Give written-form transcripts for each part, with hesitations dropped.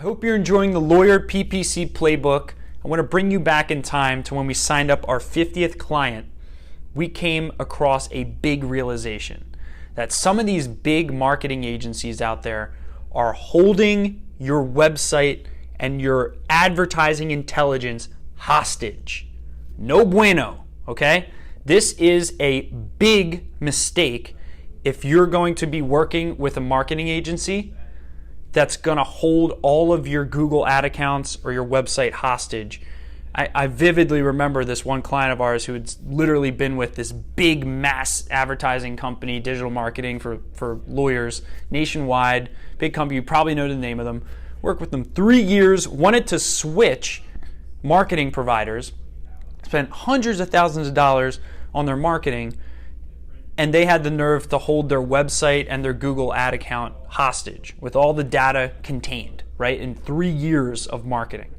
I hope you're enjoying the Lawyer PPC Playbook. I want to bring you back in time to when we signed up our 50th client. We came across a big realization that some of these big marketing agencies out there are holding your website and your advertising intelligence hostage. No bueno, okay? This is a big mistake if you're going to be working with a marketing agency that's going to hold all of your Google ad accounts or your website hostage. I vividly remember this one client of ours who had literally been with this big mass advertising company, digital marketing for lawyers, nationwide, big company, you probably know the name of them, worked with them 3 years, wanted to switch marketing providers, spent hundreds of thousands of dollars on their marketing, and they had the nerve to hold their website and their Google ad account hostage with all the data contained, right, in 3 years of marketing.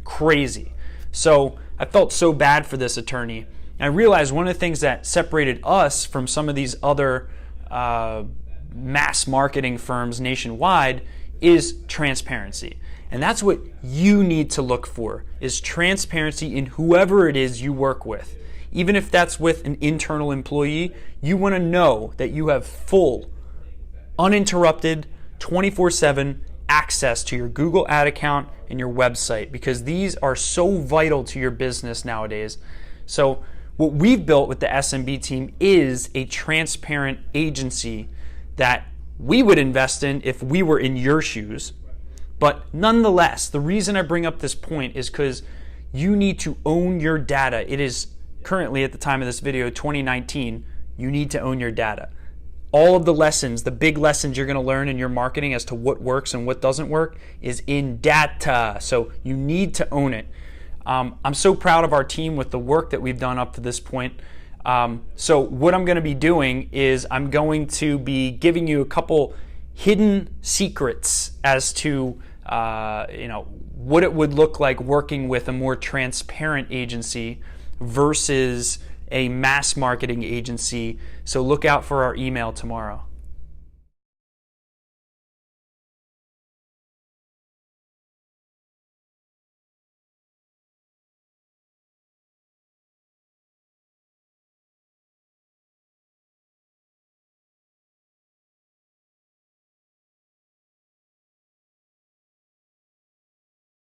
Crazy. So I felt so bad for this attorney. And I realized one of the things that separated us from some of these other mass marketing firms nationwide is transparency. And that's what you need to look for, is transparency in whoever it is you work with. Even if that's with an internal employee, you want to know that you have full, uninterrupted, 24/7 access to your Google ad account and your website, because these are so vital to your business nowadays. So what we've built with the SMB team is a transparent agency that we would invest in if we were in your shoes. But nonetheless, the reason I bring up this point is because you need to own your data. It is currently, at the time of this video, 2019, you need to own your data. All of the lessons, the big lessons you're going to learn in your marketing as to what works and what doesn't work is in data. So you need to own it. I'm so proud of our team with the work that we've done up to this point. So what I'm going to be doing is I'm going to be giving you a couple hidden secrets as to what it would look like working with a more transparent agency versus a mass marketing agency. So look out for our email tomorrow.